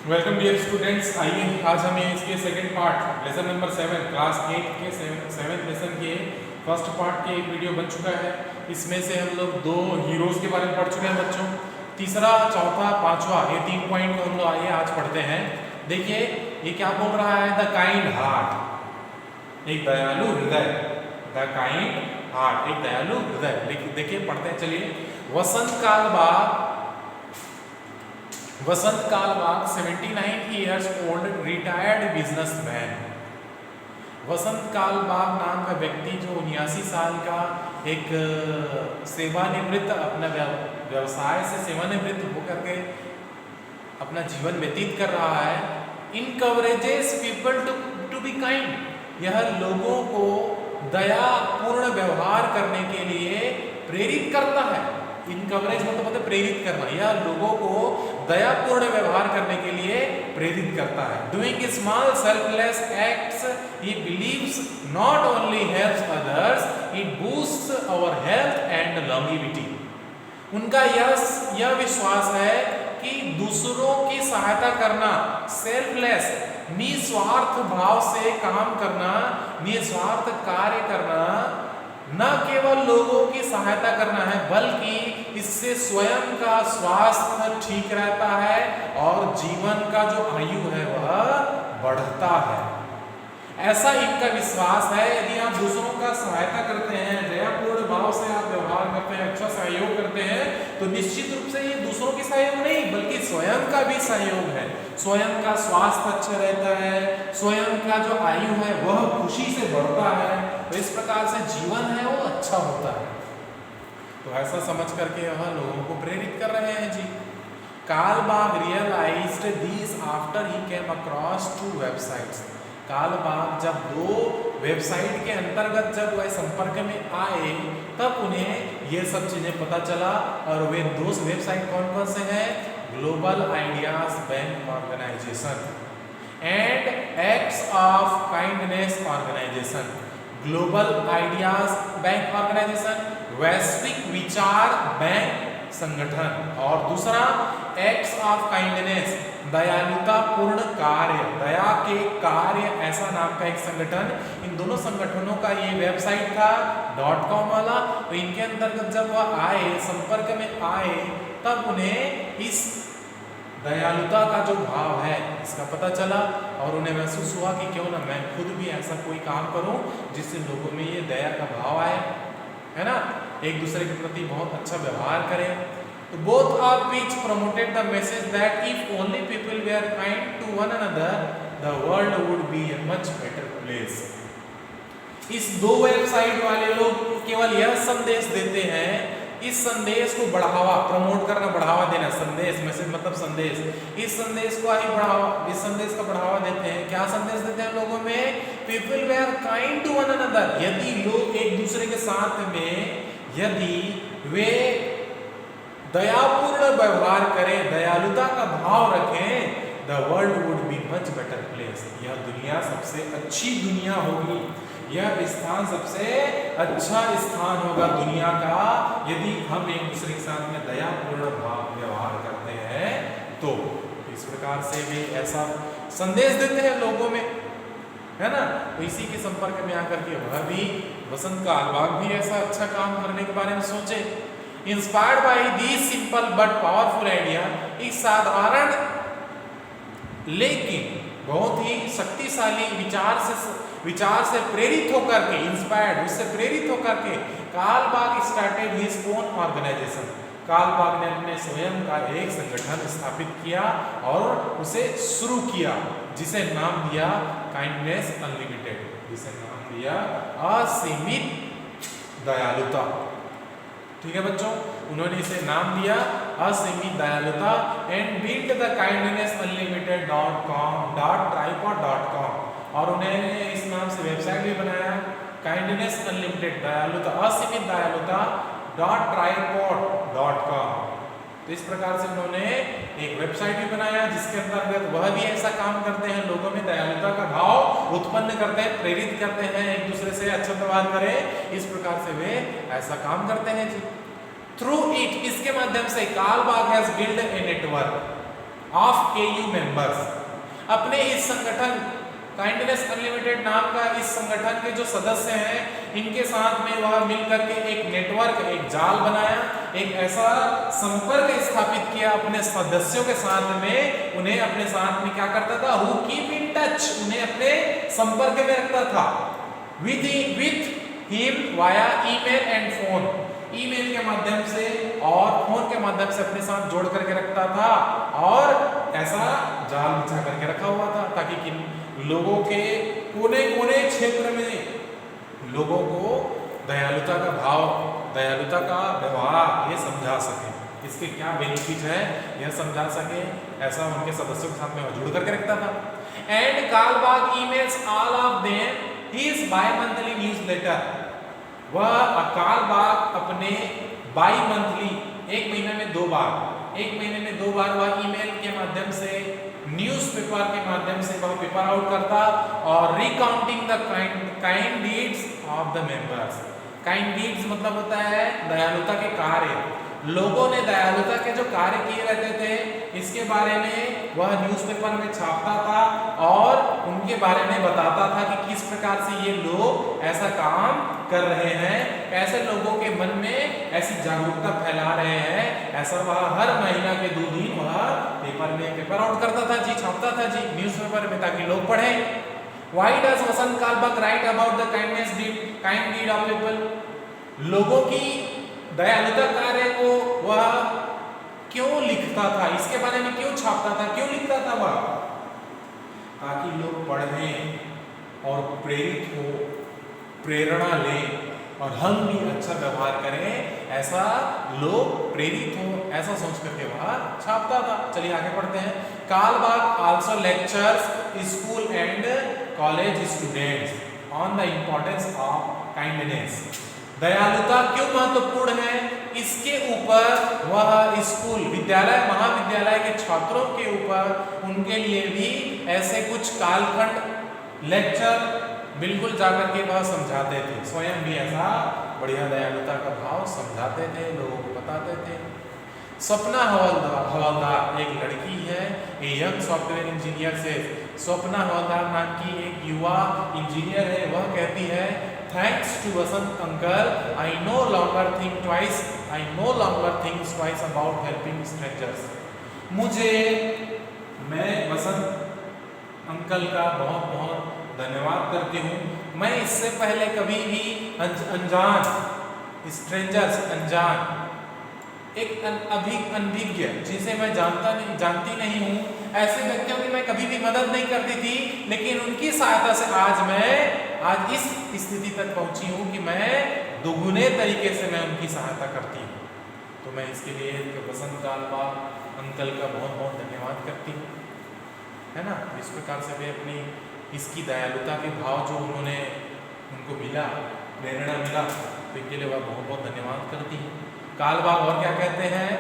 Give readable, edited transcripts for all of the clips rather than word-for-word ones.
Welcome dear students. आइए आज हम इसके second part lesson number 7 class 8 के 7th लेसन के फर्स्ट पार्ट के एक वीडियो बन चुका है। इसमें से हम लोग दो हीरोज के बारे में पढ़ चुके हैं बच्चों। तीसरा, चौथा, पांचवा, ये 3 पॉइंट को हम लोग आइए आज पढ़ते हैं। देखिए ये क्या बोल रहा है, द काइंड हार्ट, एक दयालु हृदय। द काइंड हार्ट, एक दयालु हृदय। देखिए पढ़ते हैं, चलिए। वसंत काल बाद 79 ईयर्स ओल्ड रिटायर्ड बिजनेसमैन। वसंत काल बाग नाम का व्यक्ति जो 79 साल का एक सेवानिवृत्त, अपना व्यवसाय से सेवानिवृत्त होकर के अपना जीवन व्यतीत कर रहा है। Encourages people to be kind, यह लोगों को दयापूर्ण व्यवहार करने के लिए प्रेरित करता है। इनकरेज मतलब प्रेरित करना, यह लोगों को दयापूर्ण व्यवहार करने के लिए प्रेरित करता है। Doing small selfless acts he believes not only helps others, it boosts our health and longevity. उनका यह विश्वास है कि दूसरों की सहायता करना, सेल्फलेस, निस्वार्थ भाव से काम करना, निस्वार्थ कार्य करना, न केवल लोगों की सहायता करना है बल्कि इससे स्वयं का स्वास्थ्य ठीक रहता है और जीवन का जो आयु है वह बढ़ता है। ऐसा इनका विश्वास है। यदि आप दूसरों का सहायता करते हैं, दयापूर्ण भाव से आप व्यवहार करते हैं, अच्छा सहयोग करते हैं, तो निश्चित रूप से ये दूसरों की सहयोग नहीं बल्कि स्वयं का भी सहयोग है। स्वयं का स्वास्थ्य अच्छा रहता है, स्वयं का जो आयु है वह खुशी से बढ़ता है। तो इस प्रकार से जीवन है वो अच्छा होता है। तो ऐसा समझ करके वह लोगों को प्रेरित कर रहे हैं जी। Karlbagh realised this after he came across 2 websites. Karlbagh जब 2 वेबसाइट के अंतर्गत जब वह संपर्क में आए तब उन्हें ये सब चीजें पता चला। और वे 2 वेबसाइट कौन कौन से हैं? Global ideas bank organisation and acts of kindness organisation. Global ideas bank organisation वैश्विक विचार बैंक संगठन, और दूसरा एक्ट्स ऑफ काइंडनेस दयालुता पूर्ण कार्य, दया के कार्य ऐसा नाम का एक संगठन। इन दोनों संगठनों का ये वेबसाइट था .com वाला। तो इनके अंतर्गत जब वह आए, संपर्क में आए, तब उन्हें इस दयालुता का जो भाव है इसका पता चला और उन्हें महसूस हुआ कि क्यों ना मैं खुद भी ऐसा कोई काम करूं जिससे लोगों में ये दया का भाव आए, है ना, एक दूसरे के प्रति बहुत अच्छा व्यवहार करें। तो both of which promoted the message that if only people were kind to one another the world would be a much better place. इस 2 वेबसाइट वाले लोग केवल यह संदेश देते हैं, इस संदेश को बढ़ावा, प्रमोट करना, बढ़ावा देना, संदेश, मैसेज मतलब संदेश, इस संदेश को ही बढ़ावा, इस संदेश का बढ़ावा देते हैं। क्या संदेश देते हैं लोगों में? People were kind to one another, यदि लोग एक दूसरे के साथ में यदि वे दयापूर्ण व्यवहार करें, दयालुता का भाव रखें, the world would be much better place, यह दुनिया सबसे अच्छी दुनिया होगी, यह स्थान सबसे अच्छा स्थान होगा दुनिया का यदि हम एक दूसरे के साथ में दयापूर्ण भाव व्यवहार करते हैं। तो इस प्रकार से वे ऐसा संदेश देते हैं लोगों में, है ना। तो इसी के संपर्क में आकर के वह भी वसंत काल बाग भी ऐसा अच्छा काम करने के बारे में सोचे। Inspired by this simple but powerful idea, एक साधारण लेकिन बहुत ही शक्तिशाली विचार से प्रेरित होकर के, इंस्पायर्ड, उससे प्रेरित होकर के Karlbagh started his own organisation. Karlbagh ने अपने स्वयं का एक संगठन स्थापित किया और उसे शुरू किया, जिसे नाम दिया काइंडनेस अनलिमिटेड, जिसे नाम दिया असीमित दयालुता। ठीक है बच्चों, उन्होंने इसे नाम दिया असीमित दयालुता and build the kindness unlimited .tripod.com, और उन्होंने इस नाम से वेबसाइट भी बनाया, काइंडनेस अनलिमिटेड दयालुता, असीमित दयालुता .tripod.com। तो इस प्रकार से उन्होंने एक वेबसाइट भी बनाया जिसके अंतर्गत वह भी ऐसा काम करते हैं, लोगों में दयालुता का भाव उत्पन्न करते हैं, प्रेरित करते हैं, एक दूसरे से अच्छा व्यवहार करें, इस प्रकार से वे ऐसा काम करते हैं जी। थ्रू इट, इसके माध्यम से Karl Bagh has build a network of KU members, अपने इस संगठन काइंडनेस अनलिमिटेड नाम का इस संगठन के जो सदस्य हैं इनके साथ में वह मिलकर के एक नेटवर्क, एक जाल बनाया, एक ऐसा संपर्क स्थापित किया अपने सदस्यों के साथ में, उन्हें अपने साथ में क्या करता था, हु कीप इन टच, उन्हें अपने संपर्क में रखता था with him via email and phone, email के माध्यम से और फोन के माध्यम से अपने साथ जोड़ करके रखता था और ऐसा जाल बिछा करके रखा हुआ था ताकि किन लोगों के कोने कोने क्षेत्र में लोगों को दयालुता का भाव, दयालुता का व्यवहार ये समझा सके, इसके क्या बेनिफिट है यह समझा सके, ऐसा उनके सदस्यों के साथ में जुड़ करके रखता था। And Karlbagh emails all of them his bimonthly newsletter, वह कार्लबाग अपने बाई मंथली, एक महीने में दो बार वह ईमेल के माध्यम से, न्यूज़पेपर के माध्यम से वह पेपर आउट करता और recounting the kind deeds of the members. Kind deeds मतलब होता है दयालुता के कार्य, लोगों ने दयालुता के जो कार्य किए रहते थे इसके बारे में वह न्यूज़पेपर में छापता था और उनके बारे में बताता था कि किस प्रकार से ये लोग ऐसा काम कर रहे हैं, कैसे लोगों के मन में ऐसी जागरूकता फैला रहे हैं, ऐसा वह हर महीना के 2 दिन वह पेपर में पेपर आउट करता था जी, छापता था जी न्यूज़पेपर में ताकि लोग पढ़ें। Why does Vasant Karlbagh write about the kind deed of people, लोगों की दयालुता कार्य को वह क्यों लिखता था, इसके बारे में क्यों छापता था, क्यों लिखता था वह, ताकि लोग पढ़ें और प्रेरित हो, प्रेरणा लें और हम भी अच्छा व्यवहार करें, ऐसा लोग प्रेरित हो, ऐसा सोच करके वह छापता था। चलिए आगे पढ़ते हैं। Karlbagh also lectures school and college students on the importance of kindness, दयालुता क्यों महत्वपूर्ण है, इसके ऊपर वह स्कूल, विद्यालय, महाविद्यालय के छात्रों के ऊपर उनके लिए भी ऐसे कुछ कालखंड लेक्चर बिल्कुल जाकर के वह समझाते थे, स्वयं भी ऐसा बढ़िया दयालुता का भाव समझाते थे, लोगों को बताते थे। स्वप्ना हवलदार एक लड़की है, ए यंग सॉफ्टवेयर इंजीनियर से, स्वप्ना हवलदार नाम की एक युवा इंजीनियर है, वह कहती है thanks to Vasant uncle I no longer think twice about helping strangers, मैं वसंत अंकल का बहुत बहुत धन्यवाद करती हूँ, मैं इससे पहले कभी भी अनजान स्ट्रेंजर्स, अनजान एक अनभिज्ञ जिसे मैं जानती नहीं हूँ, ऐसे व्यक्तियों की मैं कभी भी मदद नहीं करती थी, लेकिन उनकी सहायता से आज इस स्थिति तक पहुंची हूँ कि मैं दोगुने तरीके से मैं उनकी सहायता करती हूँ। तो मैं इसके लिए वसंत कार्लबाग अंकल का बहुत बहुत धन्यवाद करती हूँ, है ना। इस प्रकार से वे अपनी इसकी दयालुता के भाव जो उनको मिला, प्रेरणा मिला, तो इनके लिए वह बहुत बहुत धन्यवाद करती है। कार्लबाग और क्या कहते हैं,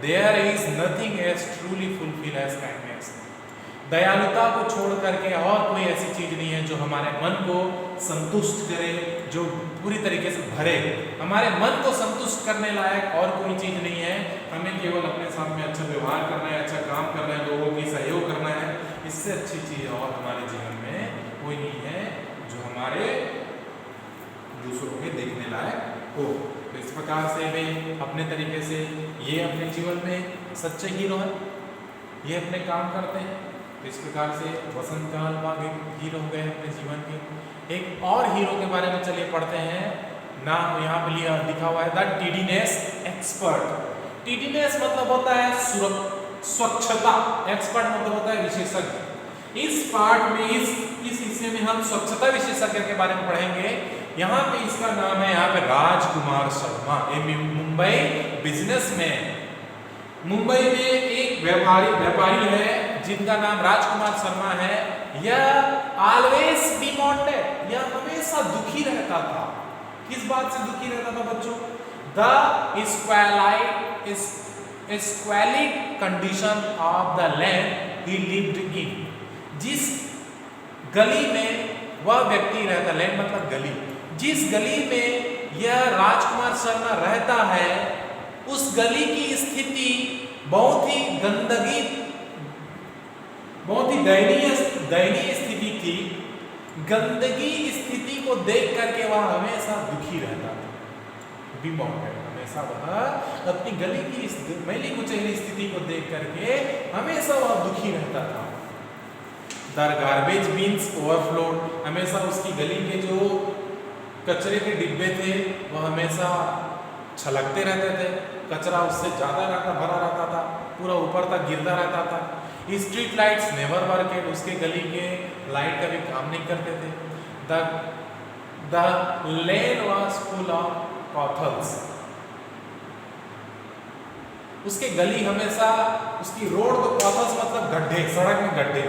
there is nothing as truly fulfil as kindness, दयालुता को छोड़ करके और कोई ऐसी चीज नहीं है जो हमारे मन को संतुष्ट करे, जो पूरी तरीके से भरे, हमारे मन को संतुष्ट करने लायक और कोई चीज नहीं है। हमें केवल अपने साथ में अच्छा व्यवहार करना है, अच्छा काम करना है, लोगों की सहयोग करना है, इससे अच्छी चीज और हमारे जीवन में कोई नहीं है जो हमारे दूसरों के देखने लायक हो। तो इस प्रकार से वे अपने तरीके से ये अपने जीवन में सच्चे हीरो हैं, ये अपने काम करते हैं। तो इस प्रकार से वसंत कार्लबाग एक हीरो हो गए अपने जीवन के। एक और हीरो के बारे में चलिए पढ़ते हैं, नाम यहाँ पे लिखा हुआ है द टीडीनेस एक्सपर्ट। टीडीनेस मतलब होता है स्वच्छता, एक्सपर्ट मतलब होता है विशेषज्ञ। इस पार्ट में इस हिस्से में हम स्वच्छता विशेषज्ञ के बारे में पढ़ेंगे। यहाँ पे इसका नाम है यहाँ पे राजकुमार शर्मा, मुंबई बिजनेसमैन। मुंबई में एक व्यापारी है जिनका नाम राजकुमार शर्मा है। यह ऑलवेज डिमोटिवेटेड, यह हमेशा दुखी रहता था। किस बात से दुखी रहता था बच्चों? The squalid condition of the land he lived in, जिस गली में वह व्यक्ति रहता, लैंड मतलब गली, जिस गली में यह राजकुमार शर्मा रहता है उस गली की स्थिति बहुत ही बहुत ही दयनीय स्थिति थी। गंदगी स्थिति को देख करके वह हमेशा दुखी रहता था, बीमार, हमेशा वह अपनी गली की मैली कुचैली स्थिति को देख करके हमेशा वह दुखी रहता था। द गार्बेज बीन्स ओवरफ्लोड, हमेशा उसकी गली के जो कचरे के डिब्बे थे वह हमेशा छलकते रहते थे, कचरा उससे ज़्यादा भरा रहता था, पूरा ऊपर तक गिरता रहता था। स्ट्रीट लाइट्स नेवर वर्केड, उसके गली के लाइट कभी काम नहीं करते थे। The lane was full of potholes, उसके गली हमेशा, उसकी रोड तो पॉथल्स मतलब गड्ढे, सड़क में गड्ढे,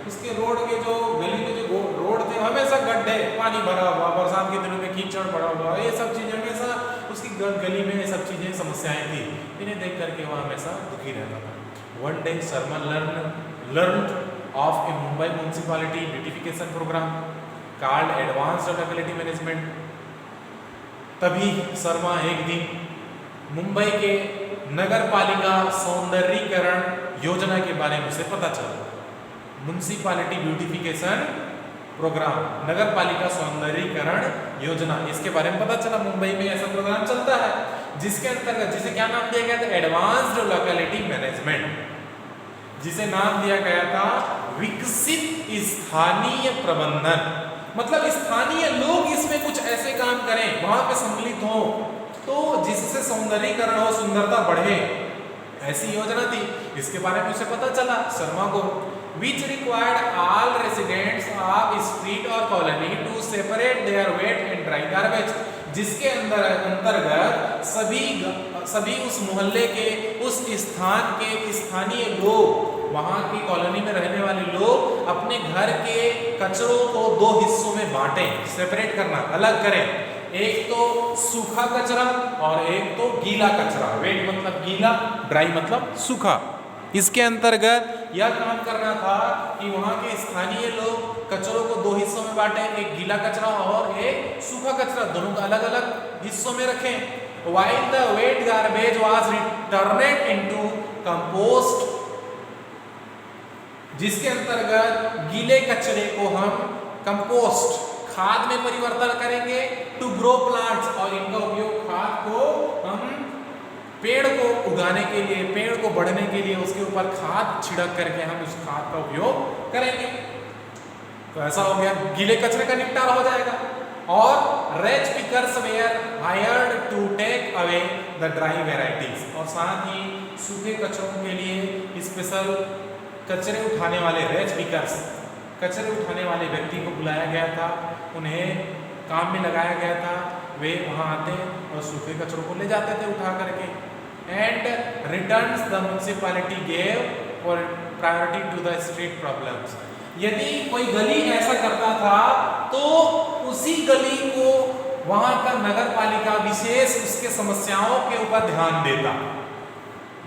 उसके रोड के जो गली के जो रोड थे हमेशा गड्ढे, पानी भरा हुआ, बरसात के दिनों में कीचड़ पड़ा हुआ, ये सब चीज़ें हमेशा उसकी गली में ये सब चीज़ें समस्याएं थी। इन्हें देख करके वह हमेशा दुखी रहता था। One day Sharma learned of a Mumbai municipality beautification program called Advanced Locality Management। तभी शर्मा एक दिन मुंबई के नगर पालिका सौंदर्यीकरण योजना के बारे में उसे पता चला। म्युनिसिपैलिटी ब्यूटिफिकेशन प्रोग्राम, नगर पालिका सौंदर्यीकरण योजना, इसके बारे में पता चला। मुंबई में ऐसा प्रोग्राम चलता है जिसके अंतर्गत, जिसे क्या नाम दिया गया था, एडवांस्ड लोकेलिटी मैनेजमेंट, जिसे नाम दिया गया था विकसित स्थानीय प्रबंधन। मतलब स्थानीय लोग इसमें कुछ ऐसे काम करें, वहां पे सम्मिलित हो, तो जिससे सौंदर्यीकरण हो, सुंदरता बढ़े, ऐसी योजना थी। इसके बारे में उसे पता चला शर्मा को। which required all residents of street or colony to separate their wet and dry garbage, जिसके अंतर्गत सभी उस मोहल्ले के, उस स्थान के स्थानीय लोग, वहाँ की कॉलोनी में रहने वाले लोग अपने घर के कचरों को दो हिस्सों में बांटें, सेपरेट करना, अलग करें। एक तो सूखा कचरा और एक तो गीला कचरा। वेट मतलब गीला, ड्राई मतलब सूखा। इसके अंतर्गत यह काम करना था कि वहाँ के स्थानीय लोग कचरों को दो हिस्सों में बांटें, एक गीला कचरा और एक सूखा कचरा, दोनों को अलग अलग हिस्सों में रखें। While the wet garbage was returned into compost, जिसके अंतर्गत गीले कचरे को हम कंपोस्ट, खाद में परिवर्तन करेंगे, टू ग्रो प्लांट्स, और इनका उपयोग, खाद को हम पेड़ को उगाने के लिए, पेड़ को बढ़ने के लिए उसके ऊपर खाद छिड़क करके हम उस खाद का उपयोग करेंगे। तो ऐसा हो गया, गीले कचरे का निपटारा हो जाएगा। और rag pickers were hired to take away the dry varieties, और साथ ही सूखे कचरों के लिए स्पेशल कचरे उठाने वाले, रेज पिकर्स, कचरे उठाने वाले व्यक्ति को बुलाया गया था, उन्हें काम में लगाया गया था। वे वहाँ आते और सूखे कचरों को ले जाते थे उठा करके। And returns the municipality gave for priority to the street problems. यदि कोई गली ऐसा करता था तो उसी गली को वहाँ का नगर पालिका विशेष उसके समस्याओं के ऊपर ध्यान देता।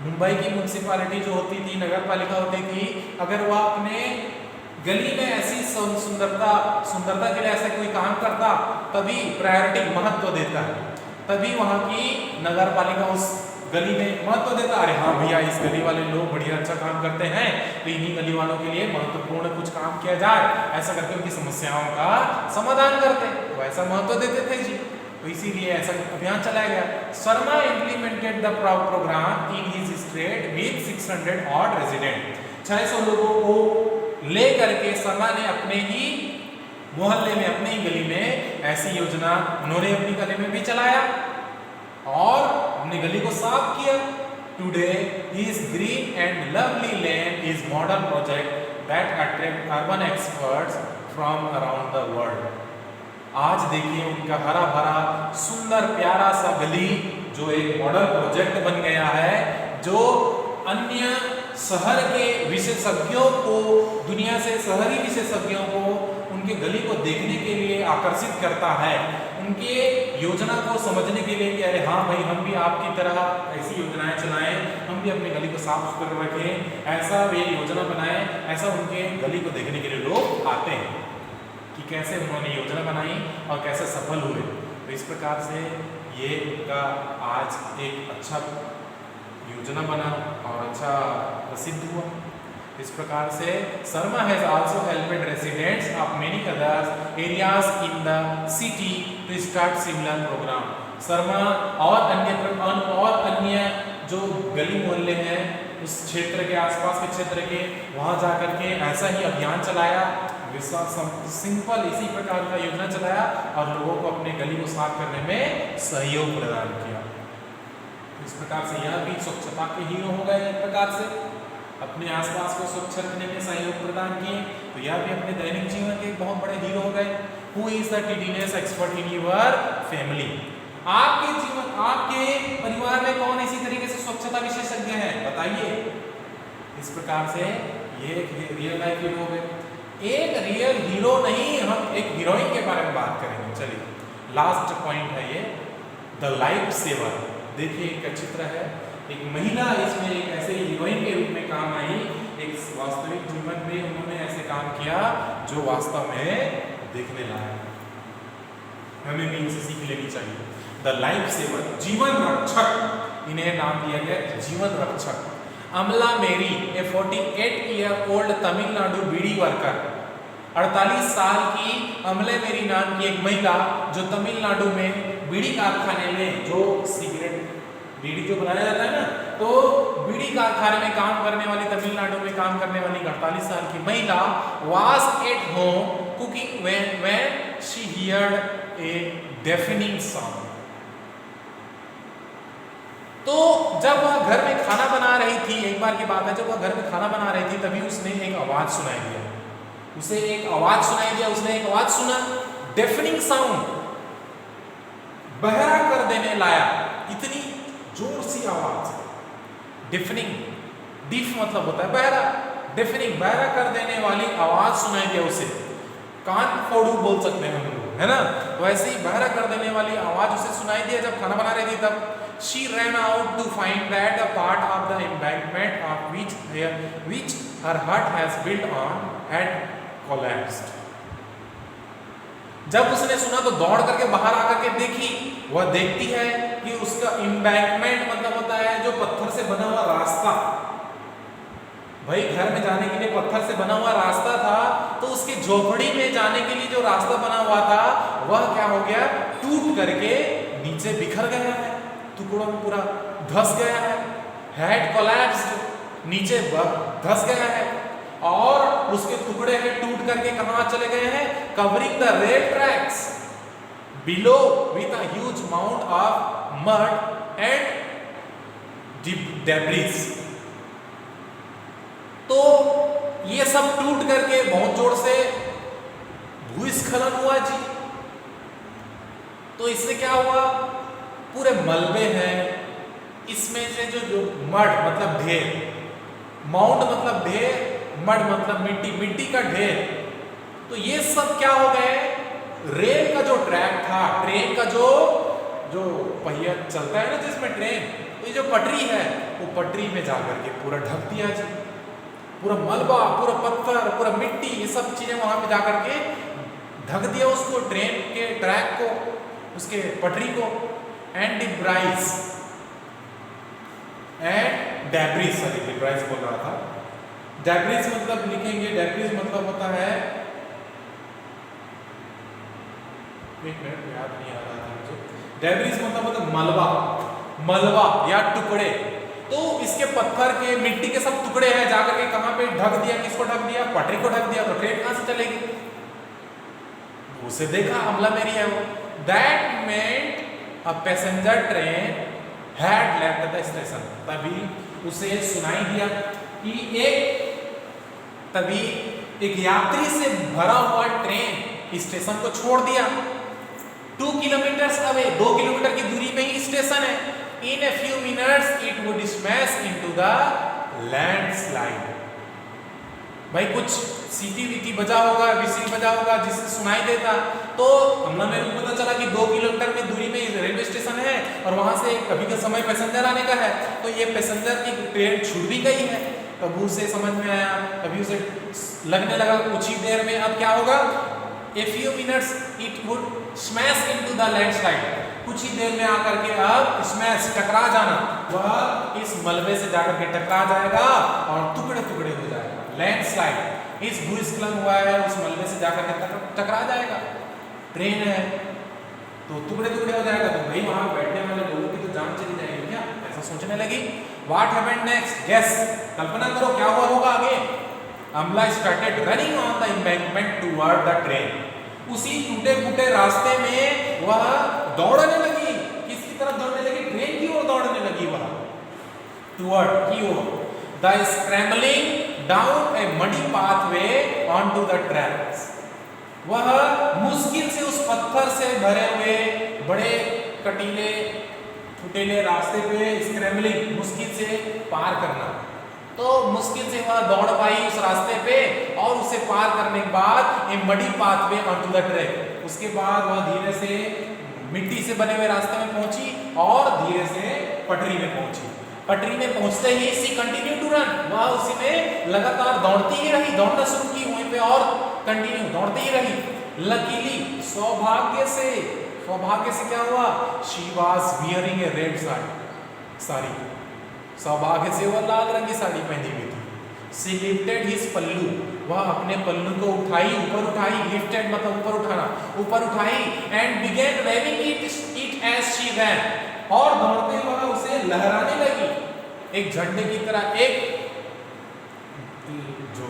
मुंबई की म्युनिसिपैलिटी जो होती थी, नगर पालिका होती थी, अगर वह अपने गली में ऐसी सुंदरता के लिए ऐसा कोई काम करता, तभी प्रायोरिटी, महत्व देता है, तभी वहाँ की नगर पालिका उस गली में महत्व देता। अरे हाँ भैया, इस गली वाले लोग बढ़िया अच्छा काम करते हैं, तो इन्हीं गली वालों के लिए महत्वपूर्ण कुछ काम किया जाए, ऐसा करके उनकी समस्याओं का समाधान करते, तो ऐसा महत्व देते थे जी। तो इसीलिए ऐसा अभियान चलाया गया। Sharma implemented the programme in his state with 600 odd resident. 600 लोगों को ले करके शर्मा ने अपने ही मोहल्ले में, अपने ही गली में ऐसी योजना उन्होंने अपनी गली में भी चलाया और अपनी गली को साफ किया। Today his green and lovely land is modern project that attract urban experts from around the world. आज देखिए उनका हरा भरा सुंदर प्यारा सा गली जो एक मॉडल प्रोजेक्ट बन गया है, जो अन्य शहर के विशेषज्ञों को, दुनिया से शहरी विशेषज्ञों को उनके गली को देखने के लिए आकर्षित करता है, उनके योजना को समझने के लिए कि अरे हाँ भाई, हम भी आपकी तरह ऐसी योजनाएं चलाएं, हम भी अपनी गली को साफ सुथरा रखें, ऐसा वे योजना बनाएं, ऐसा उनके गली को देखने के लिए लोग आते हैं कि कैसे उन्होंने योजना बनाई और कैसे सफल हुए। तो इस प्रकार से ये उनका आज एक अच्छा योजना बना और अच्छा प्रसिद्ध हुआ। इस प्रकार से Sharma has also helped residents of many others areas in the city to start similar program. Sharma और अन्य जो गली मोहल्ले हैं उस क्षेत्र के आसपास के क्षेत्र के वहां जाकर के ऐसा ही अभियान चलाया, सिंपल इसी प्रकार का योजना चलाया और लोगों को अपने गली को साफ करने में सहयोग प्रदान किया। इस प्रकार से यह भी स्वच्छता के हीरो हो गए। एक प्रकार से अपने आसपास को स्वच्छ रखने में सहयोग प्रदान किए, तो यह भी अपने दैनिक जीवन के एक बहुत बड़े हीरो हो गए। Who is the tidiness expert in your family? आपके जीवन, आपके परिवार में कौन इसी तरीके से स्वच्छता विशेषज्ञ है, बताइए। इस प्रकार से ये एक रियल लाइफ हीरो हो गए। एक रियल हीरो नहीं, हम एक हीरोइन के बारे में बात करेंगे। चलिए लास्ट पॉइंट है ये, द लाइफ सेवर। देखिए एक चित्र है, एक महिला इसमें एक ऐसे हीरोइन के रूप में काम आई। एक वास्तविक जीवन में उन्होंने ऐसे काम किया जो वास्तव में देखने लायक, हमें भी इनसे सीख लेनी चाहिए। द लाइफ सेवर, जीवन रक्षक, इन्हें नाम दिया गया जीवन रक्षक। अमला मेरी, ए 48 ईयर ओल्ड तमिलनाडु बीड़ी वर्कर, 48 साल की अमले मेरी नाम की एक महिला जो तमिलनाडु में बीड़ी कारखाने में, जो सिगरेट बीड़ी जो बनाया जाता है ना, तो बीड़ी कारखाने में काम करने वाली, तमिलनाडु में काम करने वाली 48 साल की महिला was at home cooking when she heard a deafening sound। तो जब वह घर में खाना बना रही थी, एक बार की बात है, जब वह घर में खाना बना रही थी तभी उसने एक आवाज सुनाई दिया, उसे एक आवाज सुनाई दिया, उसने एक आवाज सुना, डेफनिंग साउंड, बहरा कर देने लायक, इतनी जोर सी आवाज। डेफनिंग, डीफ मतलब होता है बहरा, डेफनिंग बहरा कर देने वाली आवाज सुनाई दिया उसे, कान फोड़ू बोल सकते हैं हम लोग, है ना, वैसे ही बहरा कर देने वाली आवाज उसे सुनाई दिया जब खाना बना रही थी। तब she ran out to find that a part of the embankment of which her hut has built on had collapsed। जब उसने सुना तो दौड़ करके बाहर आकर के देखी, वह देखती है कि उसका एम्बैंकमेंट मतलब होता है जो पत्थर से बना हुआ रास्ता, भाई घर में जाने के लिए पत्थर से बना हुआ रास्ता था, तो उसके झोपड़ी में जाने के लिए जो रास्ता बना हुआ था वह क्या हो गया, टूट करके नीचे बिखर गया है, टुकड़ों में पूरा धस गया है, हैड कोलैप्स्ड, नीचे धस गया है, और उसके टुकड़े हैं टूट करके कहां चले गए हैं, covering the rail tracks below with a huge amount of mud and debris. तो ये सब टूट करके बहुत जोर से भूस्खलन हुआ जी। तो इससे क्या हुआ, पूरे मलबे हैं, इसमें से जो मड मतलब ढेर, माउंट मतलब ढेर, मड मतलब मिट्टी, मिट्टी का ढेर, तो ये सब क्या हो गए, रेल का जो ट्रैक था, ट्रेन का जो पहिया चलता है ना जिसमें ट्रेन, तो ये जो पटरी है वो पटरी में जाकर के पूरा ढक दिया जी, पूरा मलबा, पूरा पत्थर, पूरा मिट्टी, ये सब चीजें वहां पे जाकर के ढक दिया उसको, ट्रेन के ट्रैक को, उसके पटरी को। एंड डिब्राइस एंड डेब्रिस, सॉरी डिब्राइस बोल रहा था, डेब्रिस मतलब लिखेंगे, डेब्रिस मतलब होता है, एक मिनट याद नहीं आ रहा था मुझे, डेब्रिस मतलब मलबा, मलबा या टुकड़े। तो इसके पत्थर के, मिट्टी के सब टुकड़े हैं, जाकर के कहां पे ढक दिया, किसको ढक दिया, पटरी को ढक दिया, तो ट्रेन कहां से चलेगी, उसे देखा अमला मेरी है वो। That meant a passenger train had left the station, तभी उसे सुनाई दिया कि एक यात्री से भरा हुआ ट्रेन स्टेशन को छोड़ दिया। 2 किलोमीटर अवे, 2 किलोमीटर की दूरी पे ही स्टेशन है। In a few minutes it would smash into the landslide. भाई कुछ सीटी वीटी बजा होगा, विसिल बजा होगा जिससे सुनाई देता, तो हमला मेरे को पता चला कि 2 किलोमीटर में दूरी में रेलवे स्टेशन है और वहां से कभी का समय पैसेंजर आने का है, तो ये पैसेंजर की ट्रेन छूट भी गई है। तब उसे समझ में आया, कभी उसे लगने लगा कुछ ही देर में अब क्या होगा, ए few minutes it would smash into the landslide, कुछ ही देर में आकर के अब स्मैश टकरा जाना, वह इस मलबे से जाकर के टकरा जाएगा और टुकड़े टुकड़े हो जाएगा, साइड इस भूस्खलन हुआ है उस मलबे से जाकर के टकरा जाएगा। ट्रेन है तो टुकड़े टुकड़े हो जाएगा, तो भाई वहां बैठने वाले लोगों की तो जान चली जाएगी क्या, ऐसा सोचने लगी। व्हाट हैपेंड नेक्स्ट, गेस, कल्पना करो क्या हुआ होगा आगे। अमला started running on the embankment toward the train, उसी टूटे फूटे रास्ते में वह दौड़ने लगी। किसकी तरफ दौड़ने लगी, ट्रेन की ओर दौड़ने लगी वह, टुवर्ड की ओर। The scrambling down a muddy pathway onto the tracks, वह मुश्किल से उस पत्थर से भरे हुए बड़े कटीले फुटेले रास्ते पे स्क्रैम्बलिंग, मुश्किल से पार करना, तो मुश्किल से वह दौड़ पाई उस रास्ते पे और उसे पार करने के बाद a muddy pathway onto the track, उसके बाद वह धीरे से मिट्टी से बने हुए रास्ते में पहुंची और धीरे से पटरी में पहुंची। पटरी में पहुंचते ही सी कंटिन्यू टू रन, वह उसी में लगातार दौड़ती ही रही, दौड़ना शुरू की वहीं पे और कंटिन्यू दौड़ती ही रही। लकीली, सौभाग्य से क्या हुआ, she was wearing A red sari, सौभाग्य से वह लाल रंग की साड़ी पहनी हुई थी। सी लिफ्टेड हिज पल्लू, वह अपने पल्लू को उठाई, ऊपर उठाई, लिफ्टेड मतलब ऊपर उठाना, ऊपर उठाई and began waving it as she ran, और दौड़ते वह उसे लहराने लगी एक झंडे की तरह। एक जो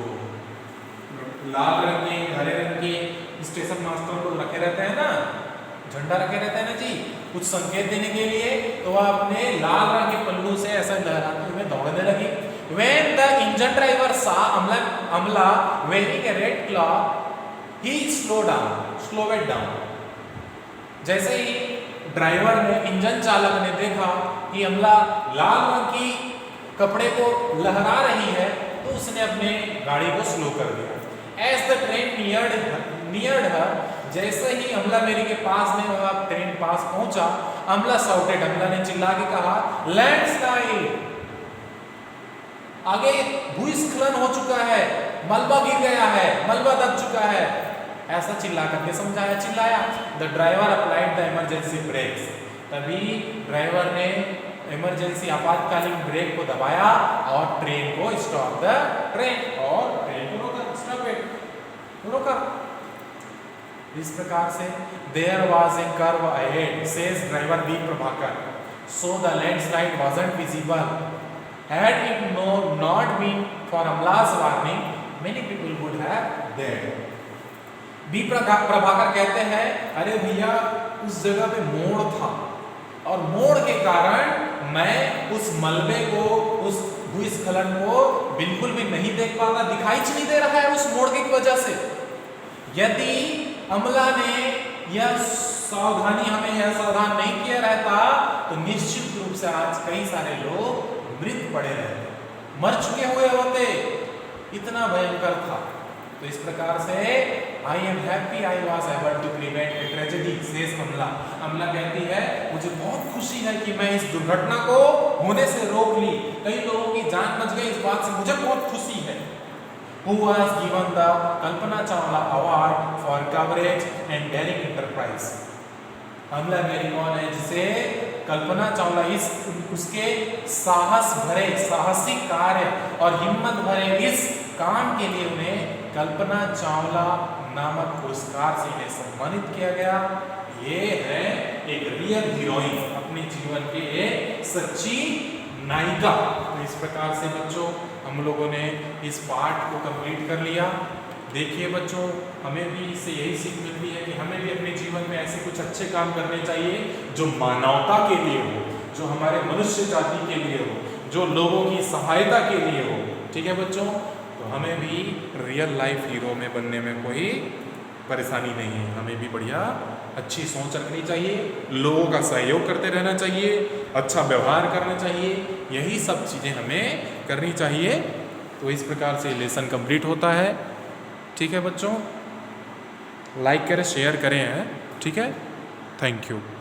लाल रंग के हरे रंग के स्टेशन मास्टर को रखे रहते हैं ना, झंडा रखे रहते हैं ना जी, कुछ संकेत देने के लिए, तो वह अपने लाल रंग के पल्लू से ऐसा लहराते हुए दौड़ने लगी। When the engine driver saw Amla waving a red cloth, he slowed it down. जैसे ही ड्राइवर ने, इंजन चालक ने देखा कि अमला लाल रंग की कपड़े को लहरा रही है, तो उसने अपने गाड़ी को स्लो कर दिया। As the train neared her, जैसे ही अमला मेरी के पास में वह ट्रेन पास पहुंचा, अमला shouted, अमला ने चिल्ला के कहा, लैंडस्लाइड, आगे भूस्खलन हो चुका है, मलबा गिर गया है, मलबा दब चुका है, ऐसा चिल्ला करके चिल्लाया। The driver applied the emergency brakes, तभी ड्राइवर ने इमरजेंसी आपातकालीन ब्रेक को दबाया और ट्रेन को स्टॉप द ट्रेन, और ट्रेन को रोका, स्टॉप इट, रोका। इस प्रकार से there was a curve ahead, says driver B Prabhakar, so the landslide wasn't visible, had it not been for Amla's warning, many people would have died. B Prabhakar कहते हैं, अरे भैया उस जगह पे मोड़ था और मोड़ के कारण मैं उस मलबे को, उस भूस्खलन को बिल्कुल भी नहीं देख पाता, दिखाई नहीं दे रहा है उस मोड़ की वजह से। यदि अमला ने यह सावधानी, हमें यह सावधान नहीं किया रहता, तो निश्चित रूप से आज कई सारे लोग मृत पड़े रहते, मर चुके हुए होते, इतना भयंकर था। तो इस प्रकार से I am happy I was able to prevent a tragedy, says Amla. Amla कहती है, मुझे बहुत खुशी है कि मैं इस दुर्घटना को होने से रोक ली, कई लोगों की जान बच गई, इस बात से मुझे बहुत खुशी है। Who was given the Kalpana Chawla award for courage and daring enterprise. Amla मेरी कौन है जिसे कल्पना चावला इस उसके साहस भरे, साहसिक कार्य और हिम्मत भरे इस काम के लिए उन्हें कल्पना चावला नामक पुरस्कार से इन्हें सम्मानित किया गया। ये है एक रियल हीरोइन, अपने जीवन के एक सच्ची नायिका। तो इस प्रकार से बच्चों हम लोगों ने इस पाठ को कंप्लीट कर लिया। देखिए बच्चों, हमें भी इससे यही सीख मिलती है कि हमें भी अपने जीवन में ऐसे कुछ अच्छे काम करने चाहिए जो मानवता के लिए हो, जो हमारे मनुष्य जाति के लिए हो, जो लोगों की सहायता के लिए हो। ठीक है बच्चों, तो हमें भी रियल लाइफ हीरो में बनने में कोई परेशानी नहीं है। हमें भी बढ़िया अच्छी सोच रखनी चाहिए, लोगों का सहयोग करते रहना चाहिए, अच्छा व्यवहार करना चाहिए, यही सब चीज़ें हमें करनी चाहिए। तो इस प्रकार से लेसन कंप्लीट होता है। ठीक है बच्चों, लाइक करें, शेयर करें, ठीक है, थैंक यू।